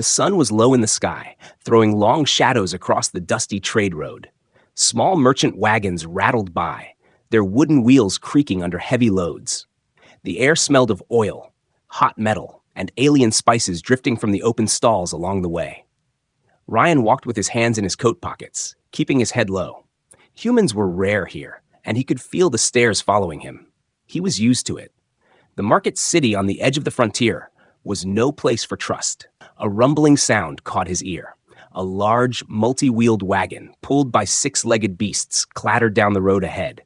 The sun was low in the sky, throwing long shadows across the dusty trade road. Small merchant wagons rattled by, their wooden wheels creaking under heavy loads. The air smelled of oil, hot metal, and alien spices drifting from the open stalls along the way. Ryan walked with his hands in his coat pockets, keeping his head low. Humans were rare here, and he could feel the stares following him. He was used to it. The market city on the edge of the frontier was no place for trust. A rumbling sound caught his ear. A large, multi-wheeled wagon, pulled by six-legged beasts, clattered down the road ahead.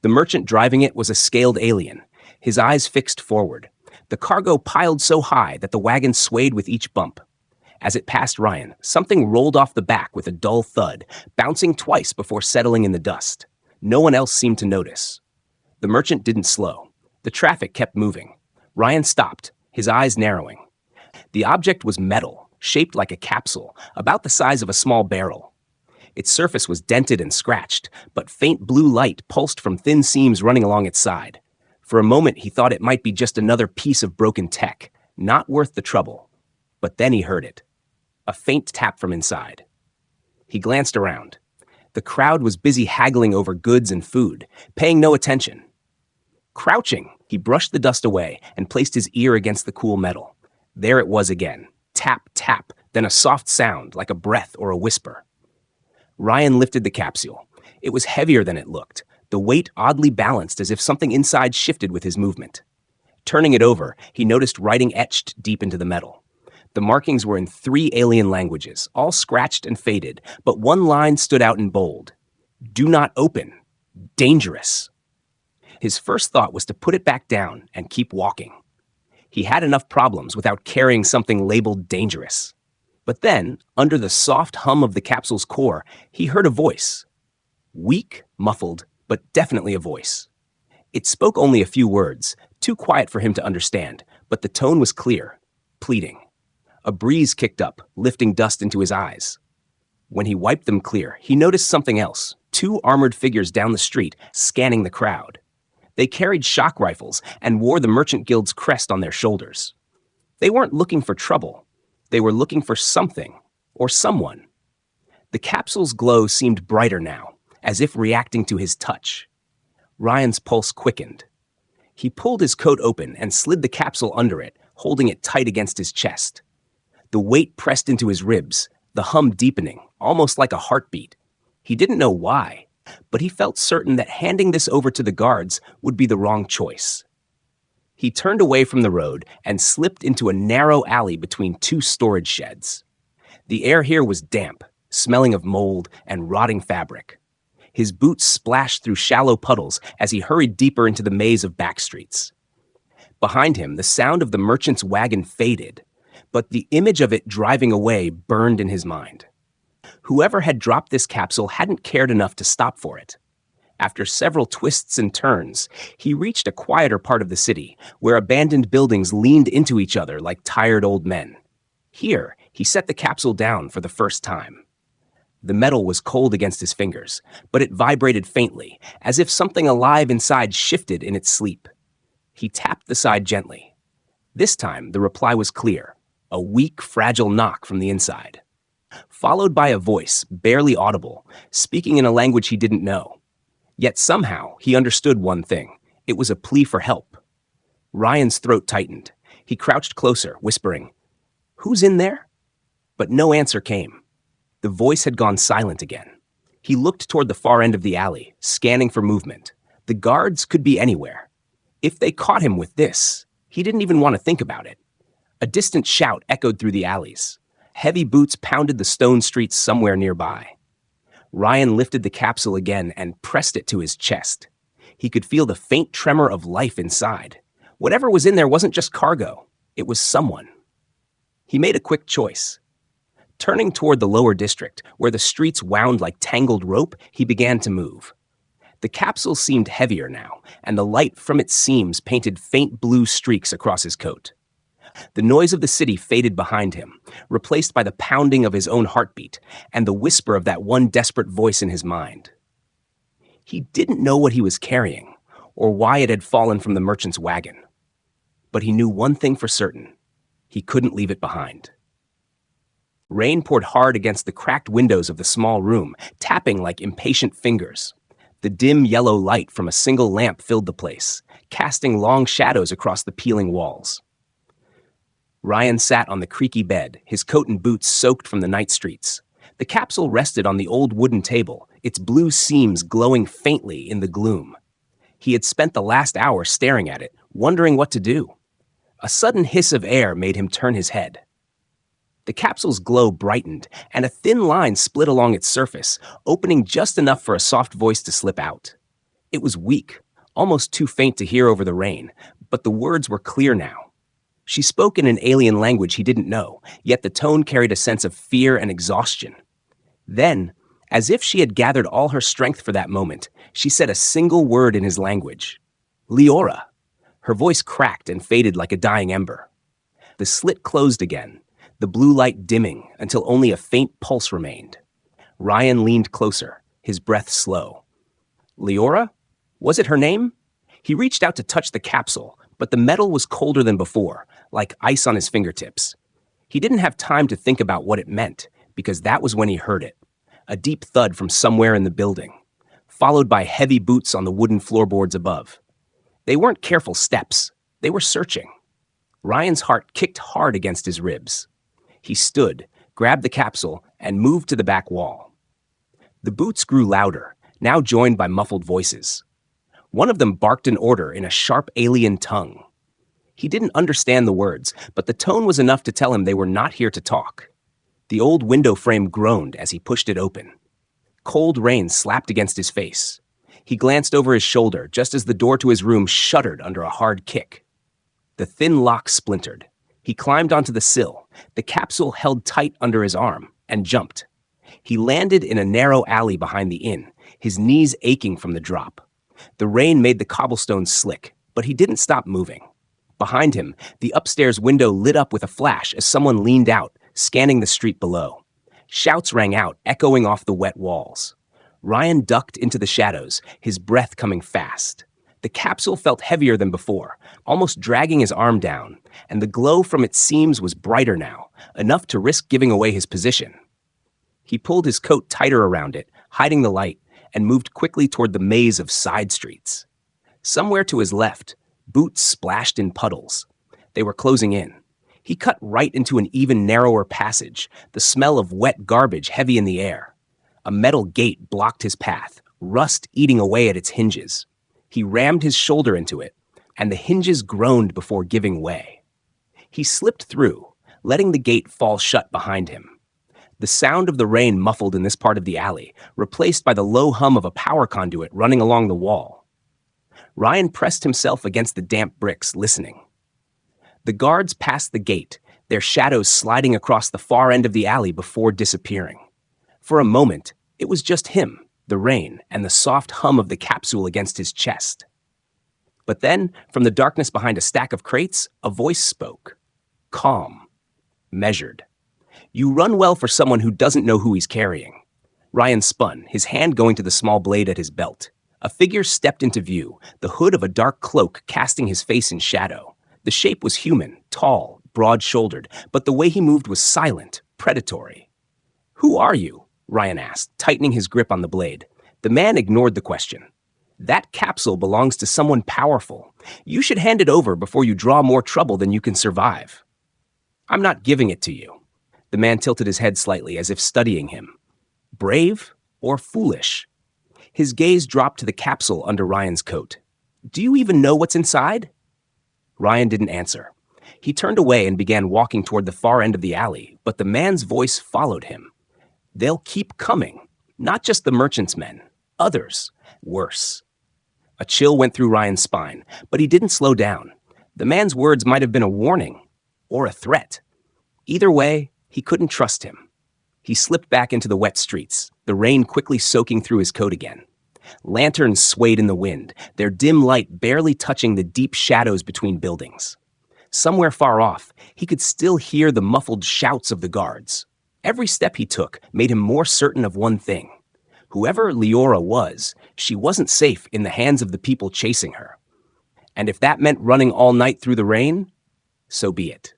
The merchant driving it was a scaled alien, his eyes fixed forward. The cargo piled so high that the wagon swayed with each bump. As it passed Ryan, something rolled off the back with a dull thud, bouncing twice before settling in the dust. No one else seemed to notice. The merchant didn't slow. The traffic kept moving. Ryan stopped, his eyes narrowing. The object was metal, shaped like a capsule, about the size of a small barrel. Its surface was dented and scratched, but faint blue light pulsed from thin seams running along its side. For a moment, he thought it might be just another piece of broken tech, not worth the trouble. But then he heard it. A faint tap from inside. He glanced around. The crowd was busy haggling over goods and food, paying no attention. Crouching, he brushed the dust away and placed his ear against the cool metal. There it was again. Tap, tap, then a soft sound like a breath or a whisper. Ryan lifted the capsule. It was heavier than it looked, the weight oddly balanced as if something inside shifted with his movement. Turning it over, he noticed writing etched deep into the metal. The markings were in 3 alien languages, all scratched and faded, but one line stood out in bold. Do not open. Dangerous. His first thought was to put it back down and keep walking. He had enough problems without carrying something labeled dangerous. But then, under the soft hum of the capsule's core, he heard a voice. Weak, muffled, but definitely a voice. It spoke only a few words, too quiet for him to understand, but the tone was clear, pleading. A breeze kicked up, lifting dust into his eyes. When he wiped them clear, he noticed something else, 2 armored figures down the street, scanning the crowd. They carried shock rifles and wore the Merchant Guild's crest on their shoulders. They weren't looking for trouble. They were looking for something, or someone. The capsule's glow seemed brighter now, as if reacting to his touch. Ryan's pulse quickened. He pulled his coat open and slid the capsule under it, holding it tight against his chest. The weight pressed into his ribs, the hum deepening, almost like a heartbeat. He didn't know why, but he felt certain that handing this over to the guards would be the wrong choice. He turned away from the road and slipped into a narrow alley between 2 storage sheds. The air here was damp, smelling of mold and rotting fabric. His boots splashed through shallow puddles as he hurried deeper into the maze of back streets. Behind him, the sound of the merchant's wagon faded, but the image of it driving away burned in his mind. Whoever had dropped this capsule hadn't cared enough to stop for it. After several twists and turns, he reached a quieter part of the city, where abandoned buildings leaned into each other like tired old men. Here, he set the capsule down for the first time. The metal was cold against his fingers, but it vibrated faintly, as if something alive inside shifted in its sleep. He tapped the side gently. This time, the reply was clear, a weak, fragile knock from the inside. Followed by a voice, barely audible, speaking in a language he didn't know. Yet somehow, he understood one thing. It was a plea for help. Ryan's throat tightened. He crouched closer, whispering, "Who's in there?" But no answer came. The voice had gone silent again. He looked toward the far end of the alley, scanning for movement. The guards could be anywhere. If they caught him with this, he didn't even want to think about it. A distant shout echoed through the alleys. Heavy boots pounded the stone streets somewhere nearby. Ryan lifted the capsule again and pressed it to his chest. He could feel the faint tremor of life inside. Whatever was in there wasn't just cargo. It was someone. He made a quick choice. Turning toward the lower district, where the streets wound like tangled rope, he began to move. The capsule seemed heavier now, and the light from its seams painted faint blue streaks across his coat. The noise of the city faded behind him, replaced by the pounding of his own heartbeat and the whisper of that one desperate voice in his mind. He didn't know what he was carrying, or why it had fallen from the merchant's wagon. But he knew one thing for certain. He couldn't leave it behind. Rain poured hard against the cracked windows of the small room, tapping like impatient fingers. The dim yellow light from a single lamp filled the place, casting long shadows across the peeling walls. Ryan sat on the creaky bed, his coat and boots soaked from the night streets. The capsule rested on the old wooden table, its blue seams glowing faintly in the gloom. He had spent the last hour staring at it, wondering what to do. A sudden hiss of air made him turn his head. The capsule's glow brightened, and a thin line split along its surface, opening just enough for a soft voice to slip out. It was weak, almost too faint to hear over the rain, but the words were clear now. She spoke in an alien language he didn't know, yet the tone carried a sense of fear and exhaustion. Then, as if she had gathered all her strength for that moment, she said a single word in his language. Leora. Her voice cracked and faded like a dying ember. The slit closed again, the blue light dimming until only a faint pulse remained. Ryan leaned closer, his breath slow. Leora? Was it her name? He reached out to touch the capsule, but the metal was colder than before, like ice on his fingertips. He didn't have time to think about what it meant, because that was when he heard it. A deep thud from somewhere in the building, followed by heavy boots on the wooden floorboards above. They weren't careful steps. They were searching. Ryan's heart kicked hard against his ribs. He stood, grabbed the capsule, and moved to the back wall. The boots grew louder, now joined by muffled voices. One of them barked an order in a sharp alien tongue. He didn't understand the words, but the tone was enough to tell him they were not here to talk. The old window frame groaned as he pushed it open. Cold rain slapped against his face. He glanced over his shoulder just as the door to his room shuddered under a hard kick. The thin lock splintered. He climbed onto the sill. The capsule held tight under his arm and jumped. He landed in a narrow alley behind the inn, his knees aching from the drop. The rain made the cobblestones slick, but he didn't stop moving. Behind him, the upstairs window lit up with a flash as someone leaned out, scanning the street below. Shouts rang out, echoing off the wet walls. Ryan ducked into the shadows, his breath coming fast. The capsule felt heavier than before, almost dragging his arm down, and the glow from its seams was brighter now, enough to risk giving away his position. He pulled his coat tighter around it, hiding the light, and moved quickly toward the maze of side streets. Somewhere to his left, boots splashed in puddles. They were closing in. He cut right into an even narrower passage, the smell of wet garbage heavy in the air. A metal gate blocked his path, rust eating away at its hinges. He rammed his shoulder into it, and the hinges groaned before giving way. He slipped through, letting the gate fall shut behind him. The sound of the rain muffled in this part of the alley, replaced by the low hum of a power conduit running along the wall. Ryan pressed himself against the damp bricks, listening. The guards passed the gate, their shadows sliding across the far end of the alley before disappearing. For a moment, it was just him, the rain, and the soft hum of the capsule against his chest. But then, from the darkness behind a stack of crates, a voice spoke. Calm. Measured. You run well for someone who doesn't know who he's carrying. Ryan spun, his hand going to the small blade at his belt. A figure stepped into view, the hood of a dark cloak casting his face in shadow. The shape was human, tall, broad-shouldered, but the way he moved was silent, predatory. Who are you? Ryan asked, tightening his grip on the blade. The man ignored the question. That capsule belongs to someone powerful. You should hand it over before you draw more trouble than you can survive. I'm not giving it to you. The man tilted his head slightly, as if studying him. Brave or foolish? His gaze dropped to the capsule under Ryan's coat. Do you even know what's inside? Ryan didn't answer. He turned away and began walking toward the far end of the alley, but the man's voice followed him. They'll keep coming. Not just the merchant's men. Others. Worse. A chill went through Ryan's spine, but he didn't slow down. The man's words might have been a warning or a threat. Either way, he couldn't trust him. He slipped back into the wet streets, the rain quickly soaking through his coat again. Lanterns swayed in the wind, their dim light barely touching the deep shadows between buildings. Somewhere far off, he could still hear the muffled shouts of the guards. Every step he took made him more certain of one thing. Whoever Leora was, she wasn't safe in the hands of the people chasing her. And if that meant running all night through the rain, so be it.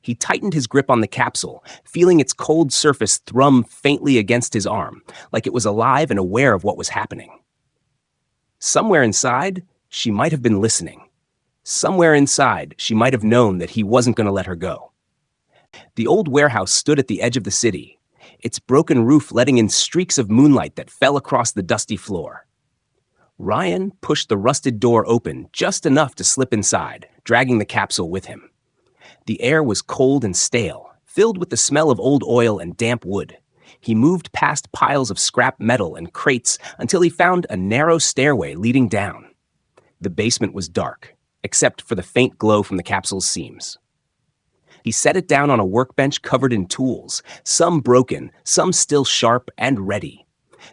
He tightened his grip on the capsule, feeling its cold surface thrum faintly against his arm, like it was alive and aware of what was happening. Somewhere inside, she might have been listening. Somewhere inside, she might have known that he wasn't going to let her go. The old warehouse stood at the edge of the city, its broken roof letting in streaks of moonlight that fell across the dusty floor. Ryan pushed the rusted door open just enough to slip inside, dragging the capsule with him. The air was cold and stale, filled with the smell of old oil and damp wood. He moved past piles of scrap metal and crates until he found a narrow stairway leading down. The basement was dark, except for the faint glow from the capsule's seams. He set it down on a workbench covered in tools, some broken, some still sharp and ready.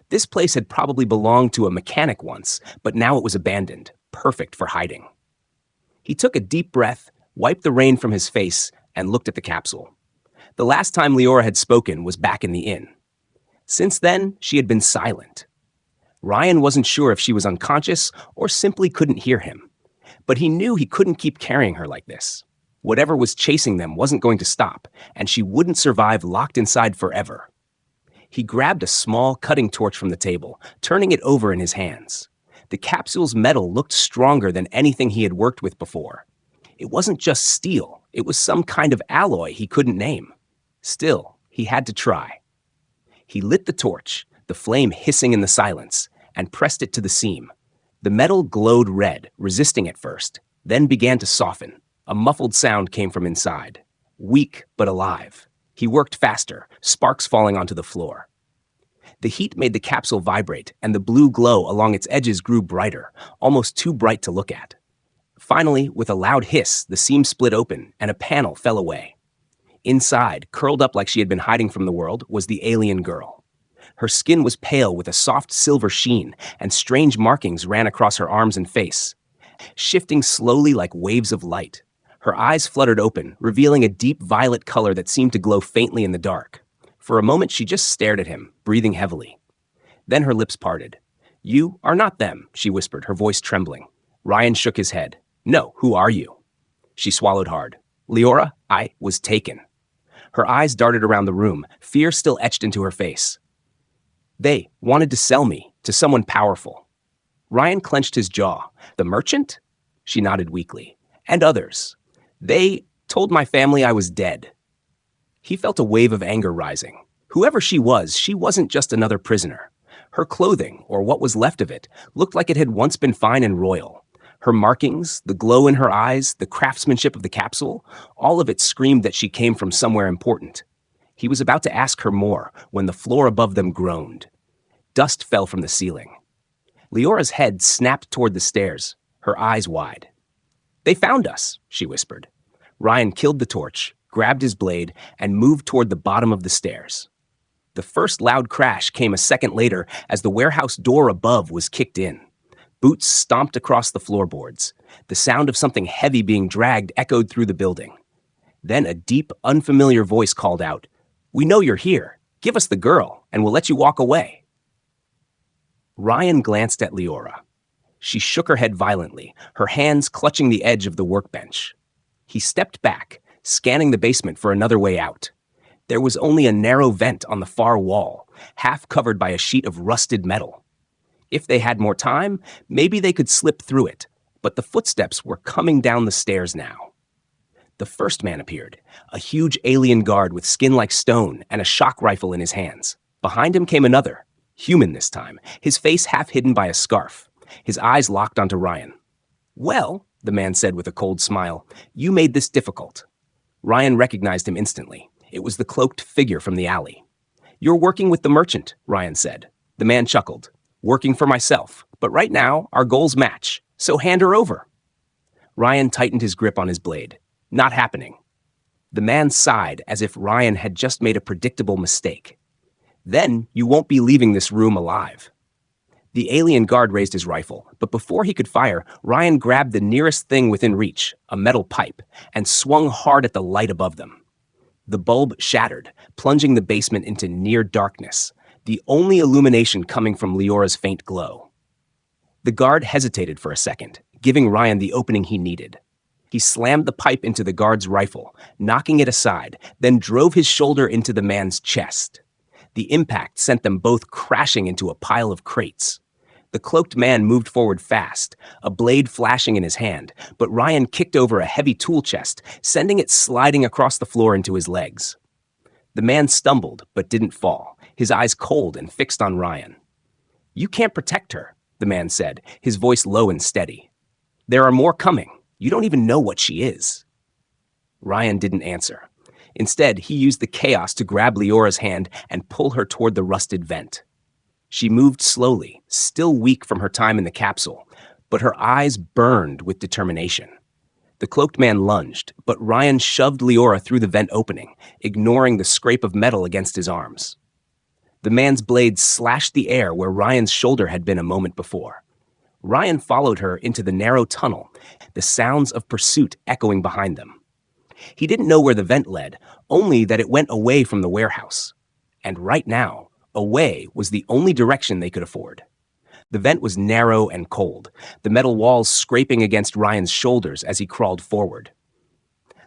This place had probably belonged to a mechanic once, but now it was abandoned, perfect for hiding. He took a deep breath, wiped the rain from his face, and looked at the capsule. The last time Leora had spoken was back in the inn. Since then, she had been silent. Ryan wasn't sure if she was unconscious or simply couldn't hear him. But he knew he couldn't keep carrying her like this. Whatever was chasing them wasn't going to stop, and she wouldn't survive locked inside forever. He grabbed a small cutting torch from the table, turning it over in his hands. The capsule's metal looked stronger than anything he had worked with before. It wasn't just steel, it was some kind of alloy he couldn't name. Still, he had to try. He lit the torch, the flame hissing in the silence, and pressed it to the seam. The metal glowed red, resisting at first, then began to soften. A muffled sound came from inside. Weak but alive. He worked faster, sparks falling onto the floor. The heat made the capsule vibrate, and the blue glow along its edges grew brighter, almost too bright to look at. Finally, with a loud hiss, the seam split open, and a panel fell away. Inside, curled up like she had been hiding from the world, was the alien girl. Her skin was pale with a soft silver sheen, and strange markings ran across her arms and face, shifting slowly like waves of light. Her eyes fluttered open, revealing a deep violet color that seemed to glow faintly in the dark. For a moment, she just stared at him, breathing heavily. Then her lips parted. "You are not them," she whispered, her voice trembling. Ryan shook his head. "No, who are you?" She swallowed hard. "Leora, I was taken." Her eyes darted around the room, fear still etched into her face. "They wanted to sell me to someone powerful." Ryan clenched his jaw. "The merchant?" She nodded weakly. "And others. They told my family I was dead." He felt a wave of anger rising. Whoever she wasn't just another prisoner. Her clothing, or what was left of it, looked like it had once been fine and royal. Her markings, the glow in her eyes, the craftsmanship of the capsule, all of it screamed that she came from somewhere important. He was about to ask her more when the floor above them groaned. Dust fell from the ceiling. Leora's head snapped toward the stairs, her eyes wide. "They found us," she whispered. Ryan killed the torch, grabbed his blade, and moved toward the bottom of the stairs. The first loud crash came a second later as the warehouse door above was kicked in. Boots stomped across the floorboards. The sound of something heavy being dragged echoed through the building. Then a deep, unfamiliar voice called out, "We know you're here. Give us the girl, and we'll let you walk away." Ryan glanced at Leora. She shook her head violently, her hands clutching the edge of the workbench. He stepped back, scanning the basement for another way out. There was only a narrow vent on the far wall, half covered by a sheet of rusted metal. If they had more time, maybe they could slip through it, but the footsteps were coming down the stairs now. The first man appeared, a huge alien guard with skin like stone and a shock rifle in his hands. Behind him came another, human this time, his face half hidden by a scarf. His eyes locked onto Ryan. "Well," the man said with a cold smile, "you made this difficult." Ryan recognized him instantly. It was the cloaked figure from the alley. "You're working with the merchant," Ryan said. The man chuckled. "Working for myself, but right now our goals match, so hand her over." Ryan tightened his grip on his blade. "Not happening." The man sighed as if Ryan had just made a predictable mistake. "Then you won't be leaving this room alive." The alien guard raised his rifle, but before he could fire, Ryan grabbed the nearest thing within reach, a metal pipe, and swung hard at the light above them. The bulb shattered, plunging the basement into near darkness, the only illumination coming from Leora's faint glow. The guard hesitated for a second, giving Ryan the opening he needed. He slammed the pipe into the guard's rifle, knocking it aside, then drove his shoulder into the man's chest. The impact sent them both crashing into a pile of crates. The cloaked man moved forward fast, a blade flashing in his hand, but Ryan kicked over a heavy tool chest, sending it sliding across the floor into his legs. The man stumbled, but didn't fall, his eyes cold and fixed on Ryan. "You can't protect her," the man said, his voice low and steady. "There are more coming. You don't even know what she is." Ryan didn't answer. Instead, he used the chaos to grab Leora's hand and pull her toward the rusted vent. She moved slowly, still weak from her time in the capsule, but her eyes burned with determination. The cloaked man lunged, but Ryan shoved Leora through the vent opening, ignoring the scrape of metal against his arms. The man's blade slashed the air where Ryan's shoulder had been a moment before. Ryan followed her into the narrow tunnel, the sounds of pursuit echoing behind them. He didn't know where the vent led, only that it went away from the warehouse. And right now, away was the only direction they could afford. The vent was narrow and cold, the metal walls scraping against Ryan's shoulders as he crawled forward.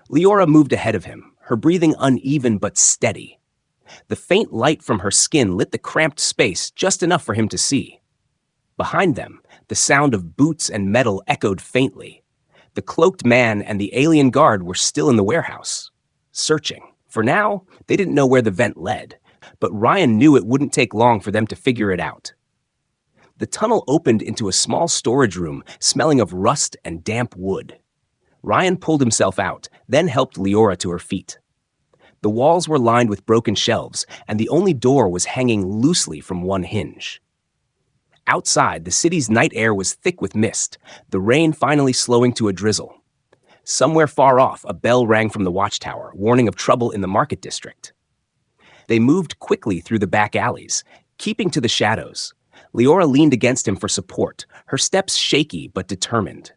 Leora moved ahead of him, her breathing uneven but steady. The faint light from her skin lit the cramped space just enough for him to see. Behind them, the sound of boots and metal echoed faintly. The cloaked man and the alien guard were still in the warehouse, searching. For now, they didn't know where the vent led, but Ryan knew it wouldn't take long for them to figure it out. The tunnel opened into a small storage room smelling of rust and damp wood. Ryan pulled himself out, then helped Leora to her feet. The walls were lined with broken shelves, and the only door was hanging loosely from one hinge. Outside, the city's night air was thick with mist, the rain finally slowing to a drizzle. Somewhere far off, a bell rang from the watchtower, warning of trouble in the market district. They moved quickly through the back alleys, keeping to the shadows. Leora leaned against him for support, her steps shaky but determined.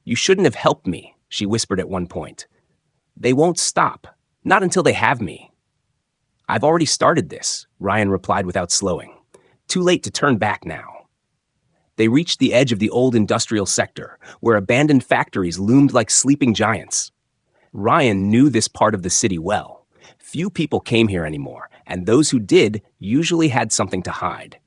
"You shouldn't have helped me," she whispered at one point. "They won't stop, not until they have me." "I've already started this," Ryan replied without slowing. "Too late to turn back now." They reached the edge of the old industrial sector, where abandoned factories loomed like sleeping giants. Ryan knew this part of the city well. Few people came here anymore, and those who did usually had something to hide.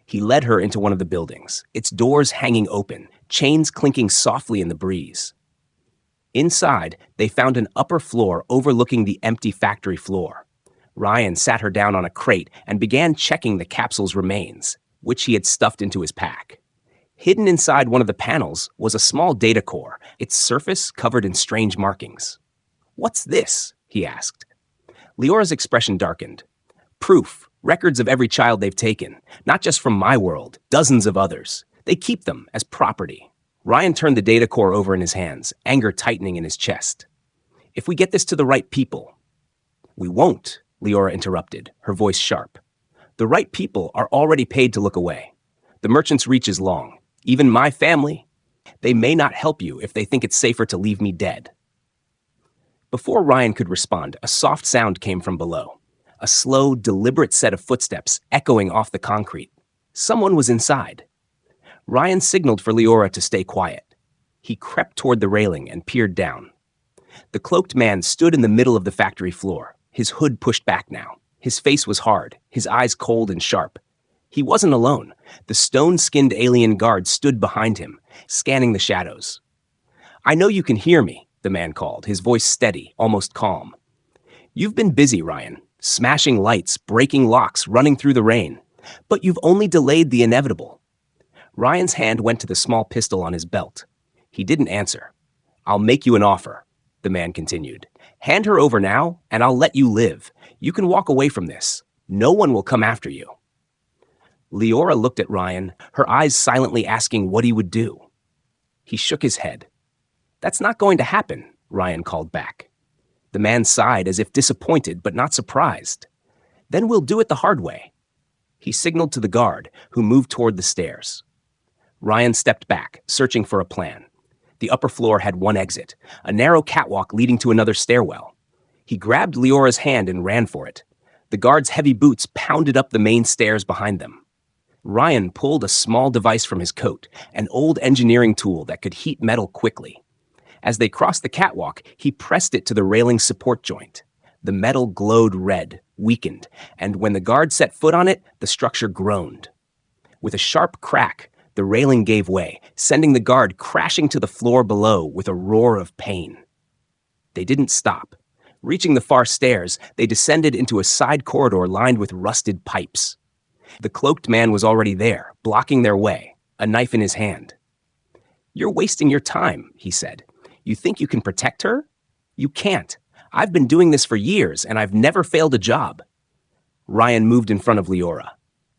He led her into one of the buildings, its doors hanging open, chains clinking softly in the breeze. Inside, they found an upper floor overlooking the empty factory floor. Ryan sat her down on a crate and began checking the capsule's remains, which he had stuffed into his pack. Hidden inside one of the panels was a small data core, its surface covered in strange markings. "What's this?" he asked. Leora's expression darkened. "Proof, records of every child they've taken, not just from my world, dozens of others. They keep them as property." Ryan turned the data core over in his hands, anger tightening in his chest. "If we get this to the right people—" "We won't," Leora interrupted, her voice sharp. "The right people are already paid to look away. The merchant's reach is long. Even my family, they may not help you if they think it's safer to leave me dead." Before Ryan could respond, a soft sound came from below. A slow, deliberate set of footsteps echoing off the concrete. Someone was inside. Ryan signaled for Leora to stay quiet. He crept toward the railing and peered down. The cloaked man stood in the middle of the factory floor, his hood pushed back now. His face was hard, his eyes cold and sharp. He wasn't alone. The stone-skinned alien guard stood behind him, scanning the shadows. "I know you can hear me," the man called, his voice steady, almost calm. "You've been busy, Ryan, smashing lights, breaking locks, running through the rain. But you've only delayed the inevitable." Ryan's hand went to the small pistol on his belt. He didn't answer. "I'll make you an offer," the man continued. "Hand her over now, and I'll let you live. You can walk away from this. No one will come after you." Leora looked at Ryan, her eyes silently asking what he would do. He shook his head. "That's not going to happen," Ryan called back. The man sighed as if disappointed but not surprised. "Then we'll do it the hard way." He signaled to the guard, who moved toward the stairs. Ryan stepped back, searching for a plan. The upper floor had one exit, a narrow catwalk leading to another stairwell. He grabbed Leora's hand and ran for it. The guard's heavy boots pounded up the main stairs behind them. Ryan pulled a small device from his coat, an old engineering tool that could heat metal quickly. As they crossed the catwalk, he pressed it to the railing support joint. The metal glowed red, weakened, and when the guard set foot on it, the structure groaned. With a sharp crack, the railing gave way, sending the guard crashing to the floor below with a roar of pain. They didn't stop. Reaching the far stairs, they descended into a side corridor lined with rusted pipes. The cloaked man was already there, blocking their way, a knife in his hand. "You're wasting your time," he said. "You think you can protect her? You can't. I've been doing this for years, and I've never failed a job." Ryan moved in front of Leora.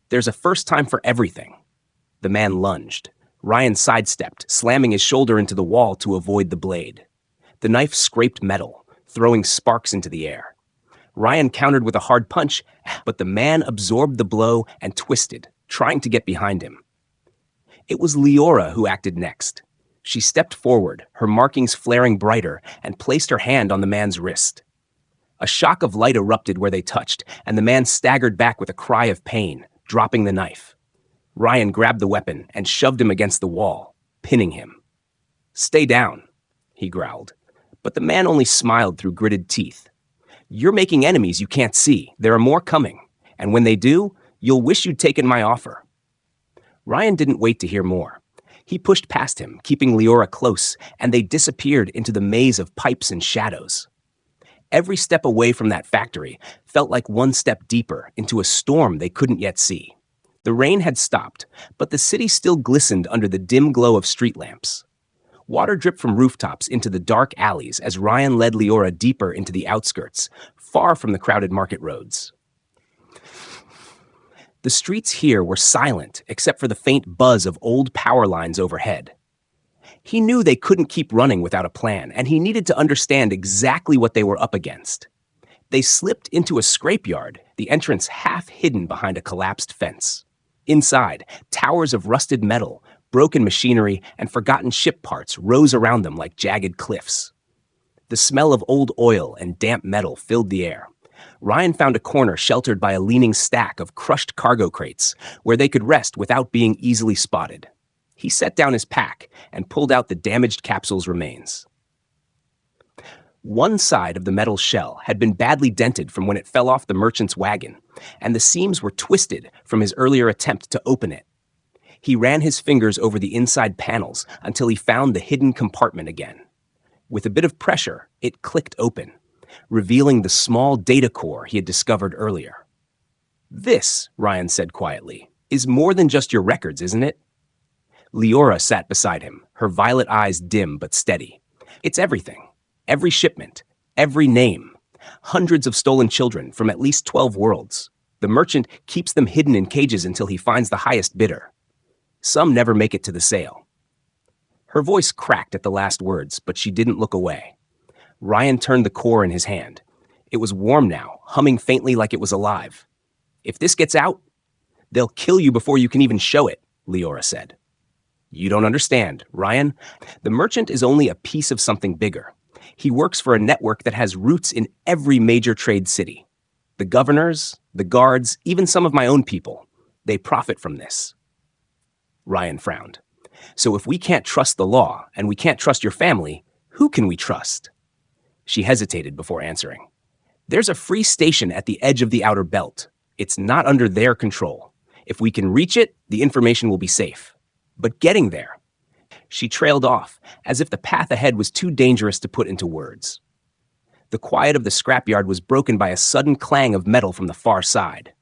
"There's a first time for everything." The man lunged. Ryan sidestepped, slamming his shoulder into the wall to avoid the blade. The knife scraped metal, throwing sparks into the air. Ryan countered with a hard punch, but the man absorbed the blow and twisted, trying to get behind him. It was Leora who acted next. She stepped forward, her markings flaring brighter, and placed her hand on the man's wrist. A shock of light erupted where they touched, and the man staggered back with a cry of pain, dropping the knife. Ryan grabbed the weapon and shoved him against the wall, pinning him. "Stay down," he growled. But the man only smiled through gritted teeth. "You're making enemies you can't see. There are more coming. And when they do, you'll wish you'd taken my offer." Ryan didn't wait to hear more. He pushed past him, keeping Leora close, and they disappeared into the maze of pipes and shadows. Every step away from that factory felt like one step deeper into a storm they couldn't yet see. The rain had stopped, but the city still glistened under the dim glow of street lamps. Water dripped from rooftops into the dark alleys as Ryan led Leora deeper into the outskirts, far from the crowded market roads. The streets here were silent except for the faint buzz of old power lines overhead. He knew they couldn't keep running without a plan, and he needed to understand exactly what they were up against. They slipped into a scrapeyard, the entrance half hidden behind a collapsed fence. Inside, towers of rusted metal, broken machinery, and forgotten ship parts rose around them like jagged cliffs. The smell of old oil and damp metal filled the air. Ryan found a corner sheltered by a leaning stack of crushed cargo crates, where they could rest without being easily spotted. He set down his pack and pulled out the damaged capsule's remains. One side of the metal shell had been badly dented from when it fell off the merchant's wagon, and the seams were twisted from his earlier attempt to open it. He ran his fingers over the inside panels until he found the hidden compartment again. With a bit of pressure, it clicked open, revealing the small data core he had discovered earlier. "This," Ryan said quietly, "is more than just your records, isn't it?" Leora sat beside him, her violet eyes dim but steady. "It's everything. Every shipment. Every name. Hundreds of stolen children from at least 12 worlds. The merchant keeps them hidden in cages until he finds the highest bidder. Some never make it to the sale." Her voice cracked at the last words, but she didn't look away. Ryan turned the core in his hand. It was warm now, humming faintly like it was alive. "If this gets out, they'll kill you before you can even show it," Leora said. "You don't understand, Ryan. The merchant is only a piece of something bigger. He works for a network that has roots in every major trade city. The governors, the guards, even some of my own people, they profit from this." Ryan frowned. "So if we can't trust the law, and we can't trust your family, who can we trust?" She hesitated before answering. "There's a free station at the edge of the outer belt. It's not under their control. If we can reach it, the information will be safe. But getting there..." She trailed off, as if the path ahead was too dangerous to put into words. The quiet of the scrapyard was broken by a sudden clang of metal from the far side.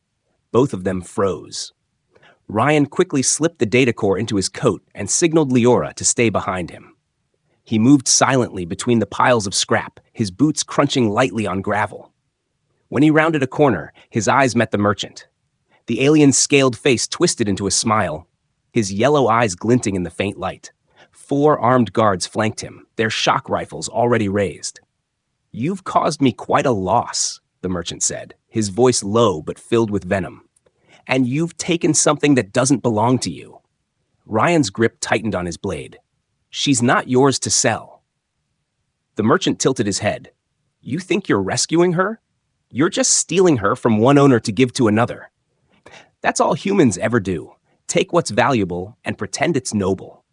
Both of them froze. Ryan quickly slipped the data core into his coat and signaled Leora to stay behind him. He moved silently between the piles of scrap, his boots crunching lightly on gravel. When he rounded a corner, his eyes met the merchant. The alien's scaled face twisted into a smile, his yellow eyes glinting in the faint light. 4 armed guards flanked him, their shock rifles already raised. "You've caused me quite a loss," the merchant said, his voice low but filled with venom. "And you've taken something that doesn't belong to you." Ryan's grip tightened on his blade. "She's not yours to sell." The merchant tilted his head. "You think you're rescuing her? You're just stealing her from one owner to give to another. That's all humans ever do. Take what's valuable and pretend it's noble."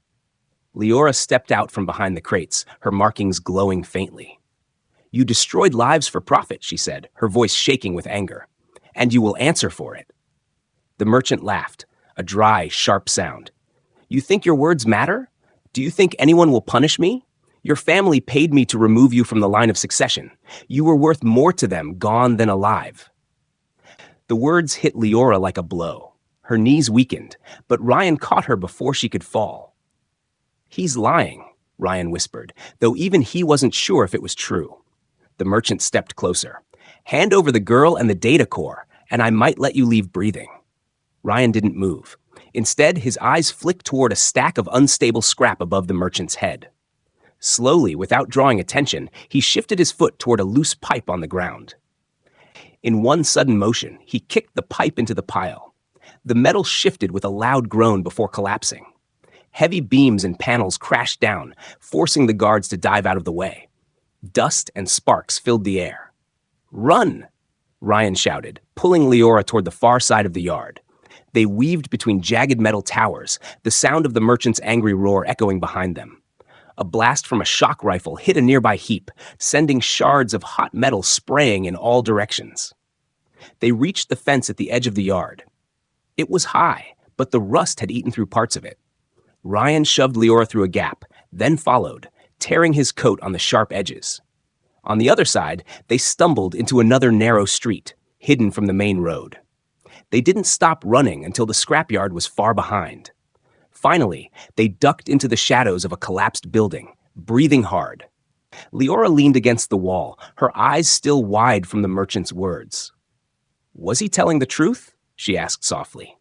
Leora stepped out from behind the crates, her markings glowing faintly. "You destroyed lives for profit," she said, her voice shaking with anger. "And you will answer for it." The merchant laughed, a dry, sharp sound. "You think your words matter? Do you think anyone will punish me? Your family paid me to remove you from the line of succession. You were worth more to them gone than alive." The words hit Leora like a blow. Her knees weakened, but Ryan caught her before she could fall. "He's lying," Ryan whispered, though even he wasn't sure if it was true. The merchant stepped closer. "Hand over the girl and the data core, and I might let you leave breathing." Ryan didn't move. Instead, his eyes flicked toward a stack of unstable scrap above the merchant's head. Slowly, without drawing attention, he shifted his foot toward a loose pipe on the ground. In one sudden motion, he kicked the pipe into the pile. The metal shifted with a loud groan before collapsing. Heavy beams and panels crashed down, forcing the guards to dive out of the way. Dust and sparks filled the air. "Run!" Ryan shouted, pulling Leora toward the far side of the yard. They weaved between jagged metal towers, the sound of the merchant's angry roar echoing behind them. A blast from a shock rifle hit a nearby heap, sending shards of hot metal spraying in all directions. They reached the fence at the edge of the yard. It was high, but the rust had eaten through parts of it. Ryan shoved Leora through a gap, then followed, tearing his coat on the sharp edges. On the other side, they stumbled into another narrow street, hidden from the main road. They didn't stop running until the scrapyard was far behind. Finally, they ducked into the shadows of a collapsed building, breathing hard. Leora leaned against the wall, her eyes still wide from the merchant's words. "Was he telling the truth?" she asked softly.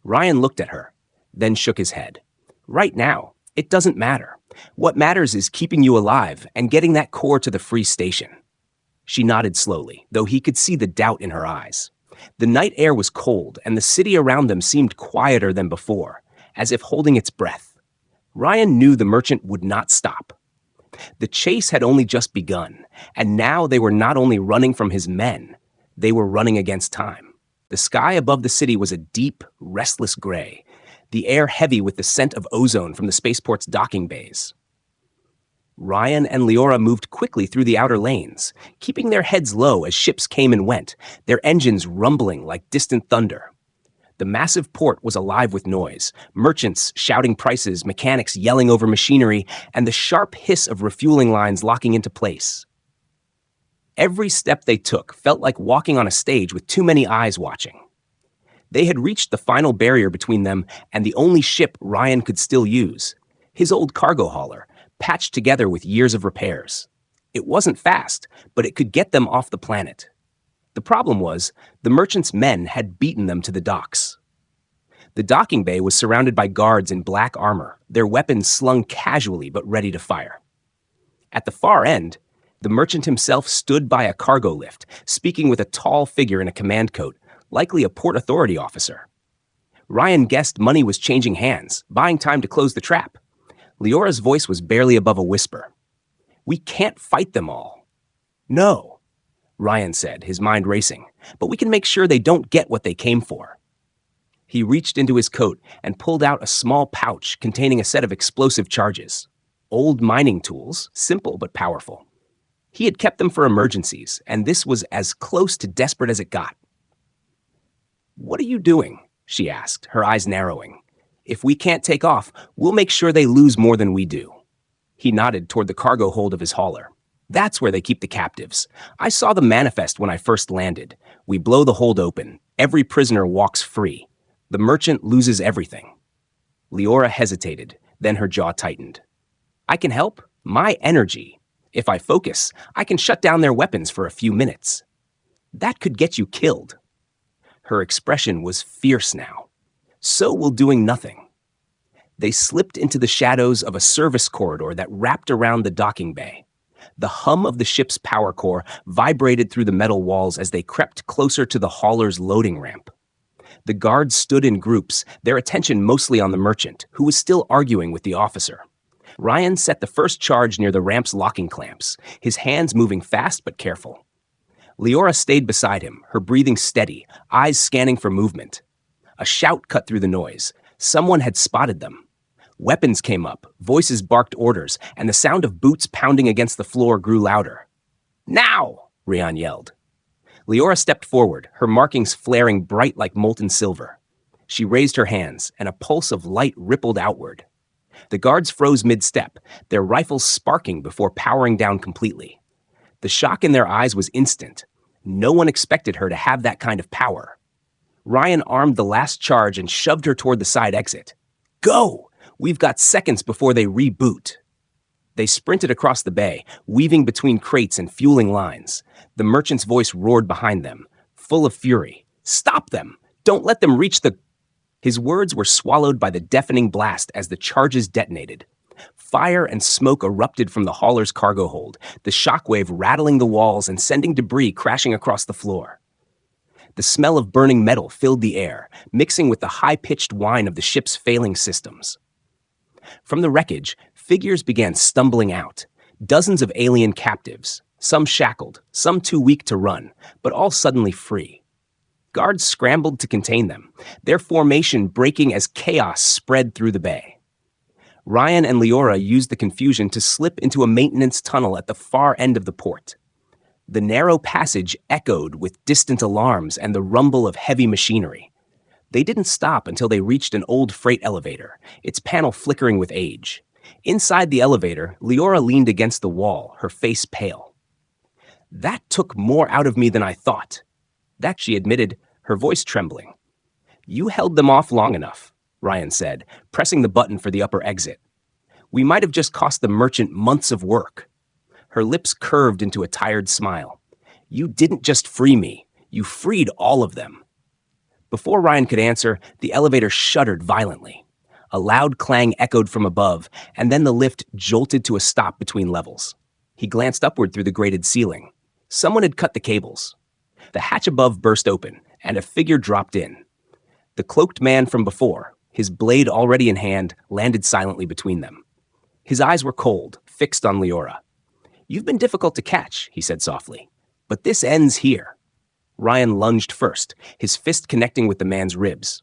Ryan looked at her, then shook his head. "Right now, it doesn't matter. What matters is keeping you alive and getting that core to the free station." She nodded slowly, though he could see the doubt in her eyes. The night air was cold, and the city around them seemed quieter than before, as if holding its breath. Ryan knew the merchant would not stop. The chase had only just begun, and now they were not only running from his men, they were running against time. The sky above the city was a deep, restless gray, the air heavy with the scent of ozone from the spaceport's docking bays. Ryan and Leora moved quickly through the outer lanes, keeping their heads low as ships came and went, their engines rumbling like distant thunder. The massive port was alive with noise, merchants shouting prices, mechanics yelling over machinery, and the sharp hiss of refueling lines locking into place. Every step they took felt like walking on a stage with too many eyes watching. They had reached the final barrier between them and the only ship Ryan could still use, his old cargo hauler, patched together with years of repairs. It wasn't fast, but it could get them off the planet. The problem was, the merchant's men had beaten them to the docks. The docking bay was surrounded by guards in black armor, their weapons slung casually but ready to fire. At the far end, the merchant himself stood by a cargo lift, speaking with a tall figure in a command coat, likely a Port Authority officer. Ryan guessed money was changing hands, buying time to close the trap. Leora's voice was barely above a whisper. "We can't fight them all." "No," Ryan said, his mind racing, "but we can make sure they don't get what they came for." He reached into his coat and pulled out a small pouch containing a set of explosive charges. Old mining tools, simple but powerful. He had kept them for emergencies, and this was as close to desperate as it got. "What are you doing?" she asked, her eyes narrowing. "If we can't take off, we'll make sure they lose more than we do." He nodded toward the cargo hold of his hauler. "That's where they keep the captives. I saw the manifest when I first landed. We blow the hold open. Every prisoner walks free. The merchant loses everything." Leora hesitated, then her jaw tightened. "I can help. My energy. If I focus, I can shut down their weapons for a few minutes." "That could get you killed." Her expression was fierce now. "So will doing nothing." They slipped into the shadows of a service corridor that wrapped around the docking bay. The hum of the ship's power core vibrated through the metal walls as they crept closer to the hauler's loading ramp. The guards stood in groups, their attention mostly on the merchant, who was still arguing with the officer. Ryan set the first charge near the ramp's locking clamps, his hands moving fast but careful. Leora stayed beside him, her breathing steady, eyes scanning for movement. A shout cut through the noise. Someone had spotted them. Weapons came up, voices barked orders, and the sound of boots pounding against the floor grew louder. "Now!" Rian yelled. Leora stepped forward, her markings flaring bright like molten silver. She raised her hands, and a pulse of light rippled outward. The guards froze mid-step, their rifles sparking before powering down completely. The shock in their eyes was instant. No one expected her to have that kind of power. Ryan armed the last charge and shoved her toward the side exit. "Go! We've got seconds before they reboot." They sprinted across the bay, weaving between crates and fueling lines. The merchant's voice roared behind them, full of fury. "Stop them! Don't let them reach the—" His words were swallowed by the deafening blast as the charges detonated. Fire and smoke erupted from the hauler's cargo hold, the shockwave rattling the walls and sending debris crashing across the floor. The smell of burning metal filled the air, mixing with the high-pitched whine of the ship's failing systems. From the wreckage, figures began stumbling out. Dozens of alien captives, some shackled, some too weak to run, but all suddenly free. Guards scrambled to contain them, their formation breaking as chaos spread through the bay. Ryan and Leora used the confusion to slip into a maintenance tunnel at the far end of the port. The narrow passage echoed with distant alarms and the rumble of heavy machinery. They didn't stop until they reached an old freight elevator, its panel flickering with age. Inside the elevator, Leora leaned against the wall, her face pale. "That took more out of me than I thought." That she admitted, her voice trembling. "You held them off long enough," Ryan said, pressing the button for the upper exit. "We might have just cost the merchant months of work." Her lips curved into a tired smile. "You didn't just free me. You freed all of them." Before Ryan could answer, the elevator shuddered violently. A loud clang echoed from above, and then the lift jolted to a stop between levels. He glanced upward through the grated ceiling. Someone had cut the cables. The hatch above burst open, and a figure dropped in. The cloaked man from before, his blade already in hand, landed silently between them. His eyes were cold, fixed on Leora. "You've been difficult to catch," he said softly, "but this ends here." Ryan lunged first, his fist connecting with the man's ribs.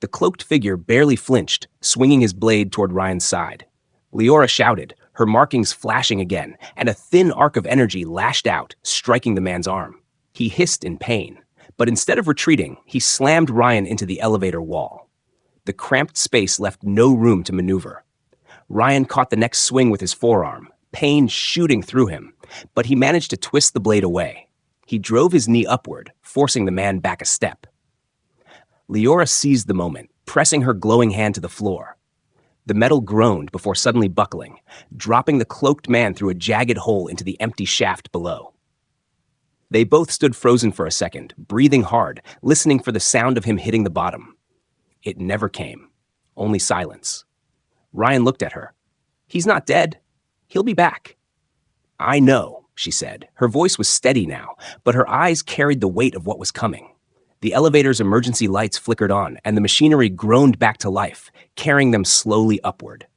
The cloaked figure barely flinched, swinging his blade toward Ryan's side. Leora shouted, her markings flashing again, and a thin arc of energy lashed out, striking the man's arm. He hissed in pain, but instead of retreating, he slammed Ryan into the elevator wall. The cramped space left no room to maneuver. Ryan caught the next swing with his forearm, pain shooting through him, but he managed to twist the blade away. He drove his knee upward, forcing the man back a step. Leora seized the moment, pressing her glowing hand to the floor. The metal groaned before suddenly buckling, dropping the cloaked man through a jagged hole into the empty shaft below. They both stood frozen for a second, breathing hard, listening for the sound of him hitting the bottom. It never came. Only silence. Ryan looked at her. "He's not dead. He'll be back." "I know," she said. Her voice was steady now, but her eyes carried the weight of what was coming. The elevator's emergency lights flickered on, and the machinery groaned back to life, carrying them slowly upward.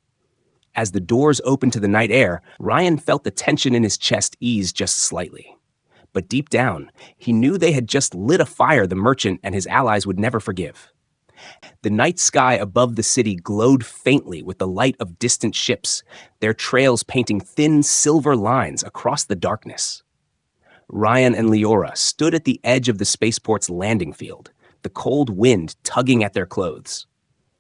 As the doors opened to the night air, Ryan felt the tension in his chest ease just slightly. But deep down, he knew they had just lit a fire the merchant and his allies would never forgive. The night sky above the city glowed faintly with the light of distant ships, their trails painting thin silver lines across the darkness. Ryan and Leora stood at the edge of the spaceport's landing field, the cold wind tugging at their clothes.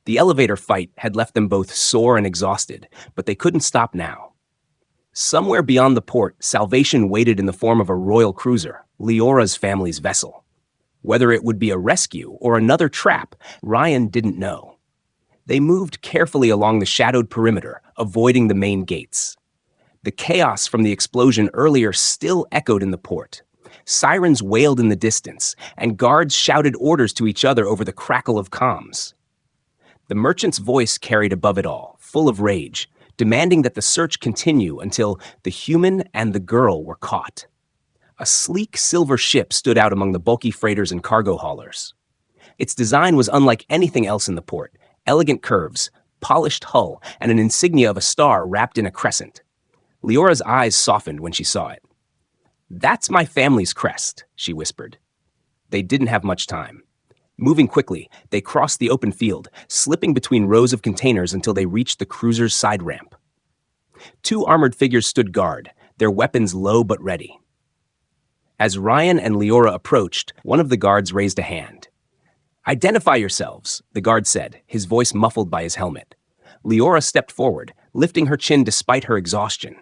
The elevator fight had left them both sore and exhausted, but they couldn't stop now. Somewhere beyond the port, salvation waited in the form of a royal cruiser, Leora's family's vessel. Whether it would be a rescue or another trap, Ryan didn't know. They moved carefully along the shadowed perimeter, avoiding the main gates. The chaos from the explosion earlier still echoed in the port. Sirens wailed in the distance, and guards shouted orders to each other over the crackle of comms. The merchant's voice carried above it all, full of rage, demanding that the search continue until the human and the girl were caught. A sleek silver ship stood out among the bulky freighters and cargo haulers. Its design was unlike anything else in the port, elegant curves, polished hull, and an insignia of a star wrapped in a crescent. Leora's eyes softened when she saw it. "That's my family's crest," she whispered. They didn't have much time. Moving quickly, they crossed the open field, slipping between rows of containers until they reached the cruiser's side ramp. Two armored figures stood guard, their weapons low but ready. As Ryan and Leora approached, one of the guards raised a hand. "Identify yourselves," the guard said, his voice muffled by his helmet. Leora stepped forward, lifting her chin despite her exhaustion.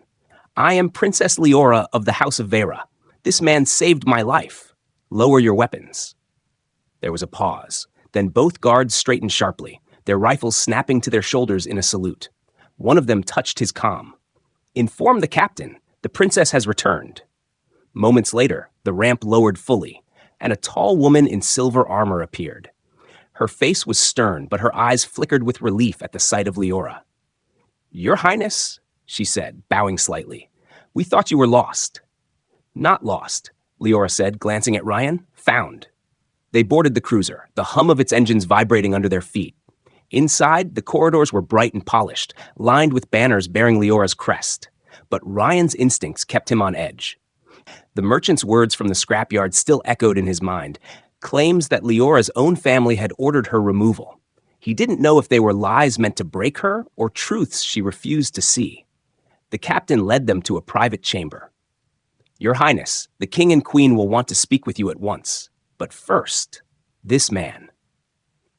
"I am Princess Leora of the House of Vera. This man saved my life. Lower your weapons." There was a pause. Then both guards straightened sharply, their rifles snapping to their shoulders in a salute. One of them touched his comm. "Inform the captain. The princess has returned." Moments later, the ramp lowered fully, and a tall woman in silver armor appeared. Her face was stern, but her eyes flickered with relief at the sight of Leora. "Your Highness," she said, bowing slightly. "We thought you were lost." "Not lost," Leora said, glancing at Ryan. "Found." They boarded the cruiser, the hum of its engines vibrating under their feet. Inside, the corridors were bright and polished, lined with banners bearing Leora's crest. But Ryan's instincts kept him on edge. The merchant's words from the scrapyard still echoed in his mind, claims that Leora's own family had ordered her removal. He didn't know if they were lies meant to break her or truths she refused to see. The captain led them to a private chamber. "Your Highness, the king and queen will want to speak with you at once. But first, this man."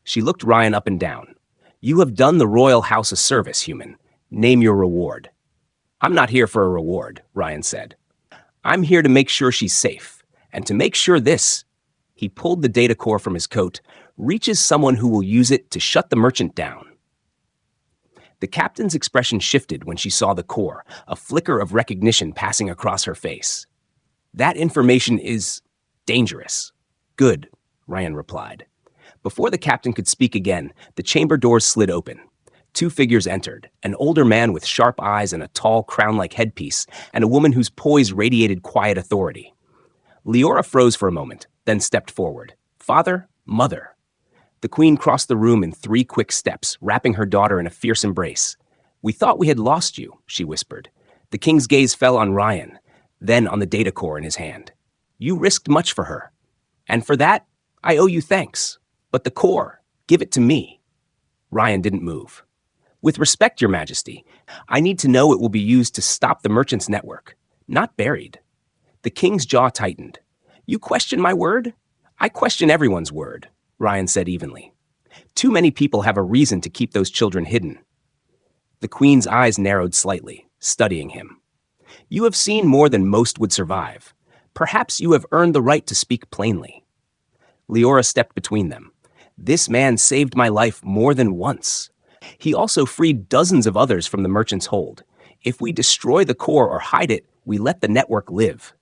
She looked Ryan up and down. "You have done the royal house a service, human. Name your reward." "I'm not here for a reward," Ryan said. "I'm here to make sure she's safe, and to make sure this," he pulled the data core from his coat, "reaches someone who will use it to shut the merchant down." The captain's expression shifted when she saw the core, a flicker of recognition passing across her face. "That information is dangerous." "Good," Ryan replied. Before the captain could speak again, the chamber doors slid open. Two figures entered, an older man with sharp eyes and a tall crown-like headpiece, and a woman whose poise radiated quiet authority. Leora froze for a moment, then stepped forward. "Father, mother." The queen crossed the room in 3 quick steps, wrapping her daughter in a fierce embrace. "We thought we had lost you," she whispered. The king's gaze fell on Ryan, then on the data core in his hand. "You risked much for her. And for that, I owe you thanks. But the core, give it to me." Ryan didn't move. "With respect, Your Majesty, I need to know it will be used to stop the merchant's network, not buried." The king's jaw tightened. "You question my word? I question everyone's word," Ryan said evenly. "Too many people have a reason to keep those children hidden." The queen's eyes narrowed slightly, studying him. "You have seen more than most would survive. Perhaps you have earned the right to speak plainly." Leora stepped between them. "This man saved my life more than once. He also freed dozens of others from the merchant's hold. If we destroy the core or hide it, we let the network live."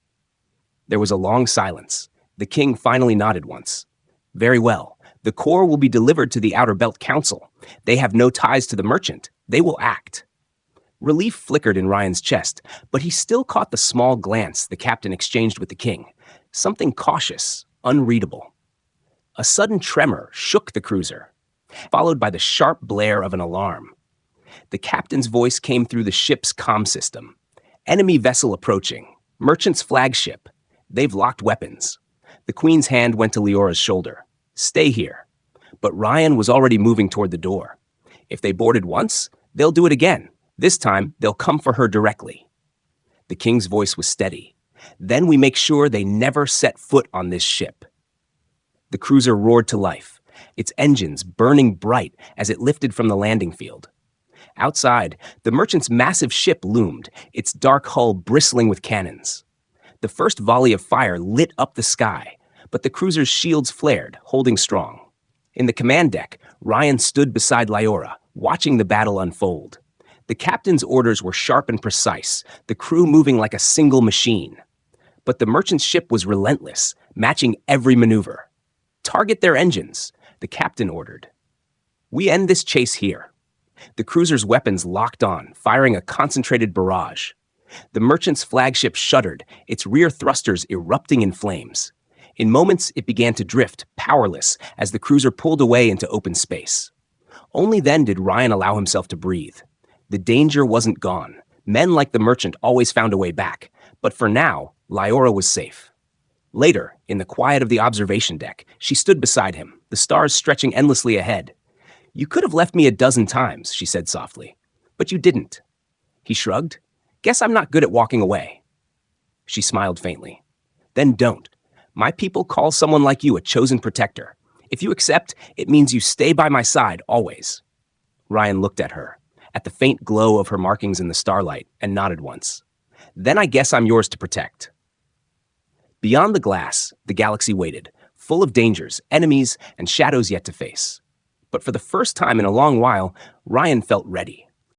There was a long silence. The king finally nodded once. "Very well. The core will be delivered to the Outer Belt Council. They have no ties to the merchant. They will act." Relief flickered in Ryan's chest, but he still caught the small glance the captain exchanged with the king. Something cautious, unreadable. A sudden tremor shook the cruiser, followed by the sharp blare of an alarm. The captain's voice came through the ship's comm system. "Enemy vessel approaching. Merchant's flagship. They've locked weapons." The queen's hand went to Leora's shoulder. "Stay here." But Ryan was already moving toward the door. "If they boarded once, they'll do it again. This time, they'll come for her directly." The king's voice was steady. "Then we make sure they never set foot on this ship." The cruiser roared to life, its engines burning bright as it lifted from the landing field. Outside, the merchant's massive ship loomed, its dark hull bristling with cannons. The first volley of fire lit up the sky, but the cruiser's shields flared, holding strong. In the command deck, Ryan stood beside Leora, watching the battle unfold. The captain's orders were sharp and precise, the crew moving like a single machine. But the merchant's ship was relentless, matching every maneuver. "Target their engines," the captain ordered. "We end this chase here." The cruiser's weapons locked on, firing a concentrated barrage. The merchant's flagship shuddered, its rear thrusters erupting in flames. In moments, it began to drift, powerless, as the cruiser pulled away into open space. Only then did Ryan allow himself to breathe. The danger wasn't gone. Men like the merchant always found a way back. But for now, Leora was safe. Later, in the quiet of the observation deck, she stood beside him, the stars stretching endlessly ahead. You could have left me a dozen times, she said softly. But you didn't. He shrugged. Guess I'm not good at walking away. She smiled faintly. Then don't. My people call someone like you a chosen protector. If you accept, it means you stay by my side always. Ryan looked at her, at the faint glow of her markings in the starlight, and nodded once. Then I guess I'm yours to protect. Beyond the glass, the galaxy waited, full of dangers, enemies, and shadows yet to face. But for the first time in a long while, Ryan felt ready.